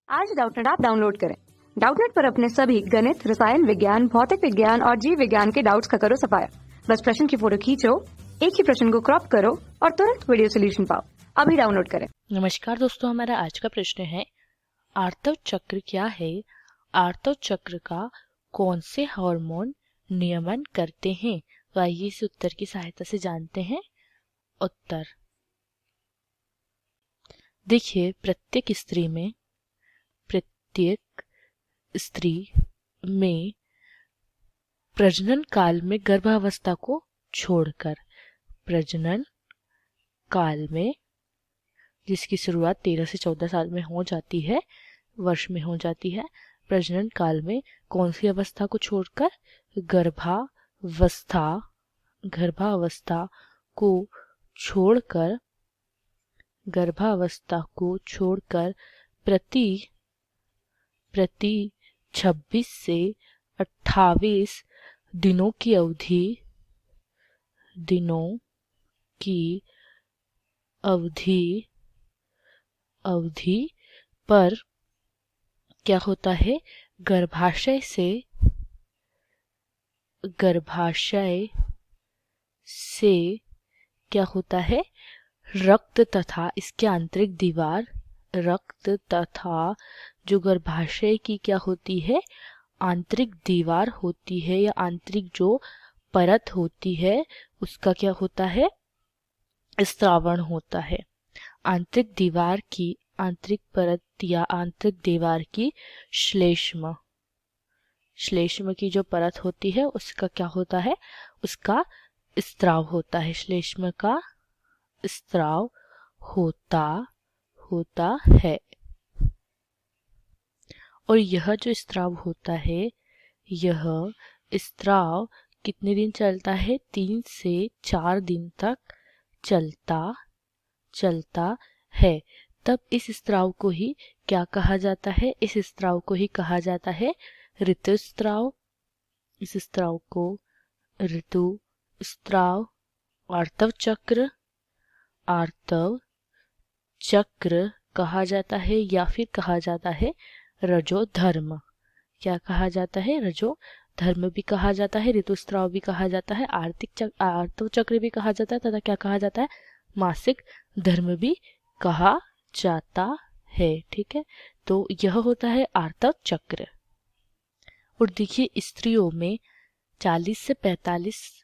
आज Doubtnut app download करें। Doubtnut पर अपने सभी गणित, रसायन विज्ञान, भौतिक विज्ञान और जीव विज्ञान के डाउट्स का करो सफाया। बस प्रश्न की फोटो खींचो, एक ही प्रश्न को क्रॉप करो और तुरंत वीडियो सोल्यूशन पाओ। अभी डाउनलोड करें। नमस्कार दोस्तों, हमारा आज का प्रश्न है आर्तव चक्र क्या है? आर्तव चक्र का कौन से हार्मोन नियमन करते हैं? तो आइए इस उत्तर की सहायता से जानते हैं उत्तर। देखिए, प्रत्येक स्त्री में प्रजनन काल में गर्भावस्था को छोड़कर, प्रजनन काल में जिसकी शुरुआत 13 से 14 साल में हो जाती है, वर्ष में हो जाती है, प्रजनन काल में कौन सी अवस्था को छोड़कर? गर्भावस्था को छोड़कर प्रति 26 से 28 दिनों की अवधि पर क्या होता है? गर्भाशय से क्या होता है? रक्त तथा जो गर्भाशय की क्या होती है? आंतरिक दीवार होती है, या आंतरिक जो परत होती है, उसका क्या होता है? स्त्रावण होता है। आंतरिक परत या आंतरिक दीवार की श्लेष्म की जो परत होती है, उसका क्या होता है? उसका स्त्राव होता है। श्लेष्म का स्त्राव होता है। और यह जो स्त्राव होता है, यह स्त्राव कितने दिन चलता है? 3 से 4 दिन तक चलता है। तब इस स्त्राव को ही क्या कहा जाता है? इस स्त्राव को ही कहा जाता है ऋतुस्राव। इस स्त्राव को ऋतुस्राव, आर्तव चक्र कहा जाता है, या फिर कहा जाता है रजोधर्म। क्या कहा जाता है? रजोधर्म भी कहा जाता है, ऋतुस्राव भी कहा जाता है, आर्तव चक्र भी कहा जाता है, तथा क्या कहा जाता है? मासिक धर्म भी कहा जाता है। ठीक है, तो यह होता है आर्तव चक्र। और देखिए, स्त्रियों में 40 से 45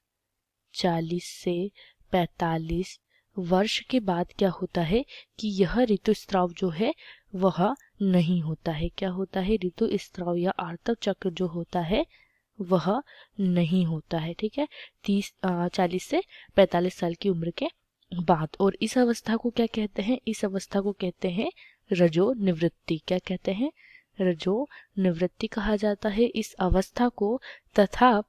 वर्ष के बाद क्या होता है कि यह ऋतुस्राव जो है वह नहीं होता है। क्या होता है? ऋतुस्राव या आर्तव चक्र जो होता है वह नहीं होता है। ठीक है, 40 से 45 साल की उम्र के बाद। और इस अवस्था को क्या कहते हैं? इस अवस्था को कहते हैं रजो निवृत्ति। क्या कहते हैं? रजो निवृत्ति कहा जाता है इस अवस्था को। तथा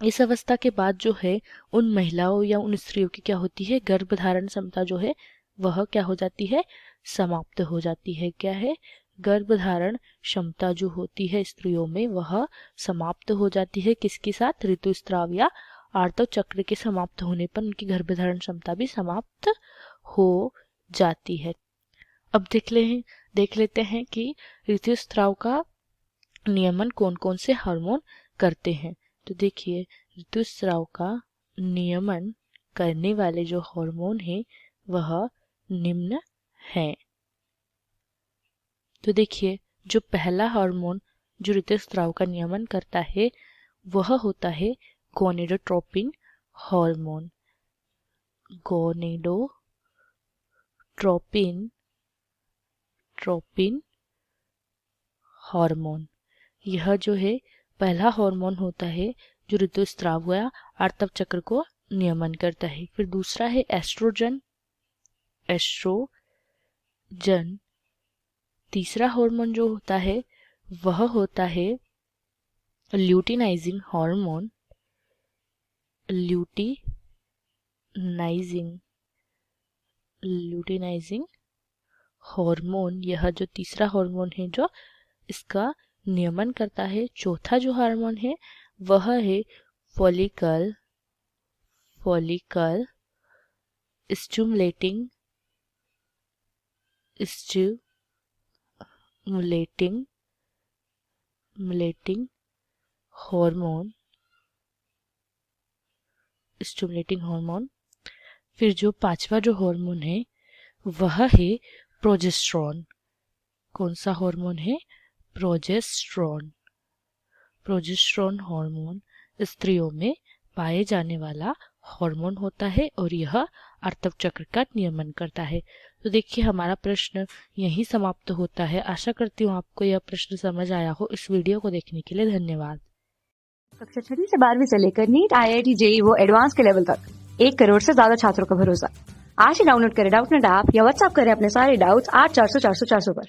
इस अवस्था के बाद जो है, उन महिलाओं या उन स्त्रियों की क्या होती है? गर्भधारण क्षमता जो है वह क्या हो जाती है? समाप्त हो जाती है। क्या है? गर्भधारण क्षमता जो होती है स्त्रियों में वह समाप्त हो जाती है। किसके साथ? ऋतुस्राव या आर्तव चक्र के समाप्त होने पर उनकी गर्भधारण क्षमता भी समाप्त हो जाती है। अब देख लेते हैं कि ऋतुस्राव का नियमन कौन कौन से हार्मोन करते हैं। तो देखिए, ऋतुस्राव का नियमन करने वाले जो हार्मोन है वह निम्न है। तो देखिए, जो पहला हार्मोन जो ऋतुस्राव का नियमन करता है वह होता है गोनेडोट्रोपिन हार्मोन। गोनेडोट्रोपिन हार्मोन, यह जो है पहला हार्मोन होता है जो ऋतुस्राव या आर्तव चक्र को नियमन करता है। फिर दूसरा है एस्ट्रोजन। तीसरा हार्मोन जो होता है वह होता है ल्यूटिनाइजिंग हार्मोन। ल्यूटिनाइजिंग हार्मोन, यह जो तीसरा हार्मोन है जो इसका नियमन करता है। चौथा जो हार्मोन है वह है फॉलिकल स्टिमुलेटिंग हार्मोन। फिर जो पांचवा जो हार्मोन है वह है प्रोजेस्टेरॉन। कौन सा हार्मोन है? प्रोजेस्टेरॉन। प्रोजेस्टेरॉन हार्मोन स्त्रियों में पाए जाने वाला हार्मोन होता है और यह आर्तव चक्र का नियमन करता है। तो देखिए हमारा प्रश्न यहीं समाप्त होता है। आशा करती हूँ आपको यह प्रश्न समझ आया हो। इस वीडियो को देखने के लिए धन्यवाद। कक्षा 6 से 12वीं से लेकर नीट, IIT, JEE वो एडवांस के लेवल तक 1 करोड़ से ज्यादा छात्रों का भरोसा। आज ही डाउनलोड करें डाउटनेट ऐप या व्हाट्सएप करें अपने सारे डाउट्स 8400 400 400 पर।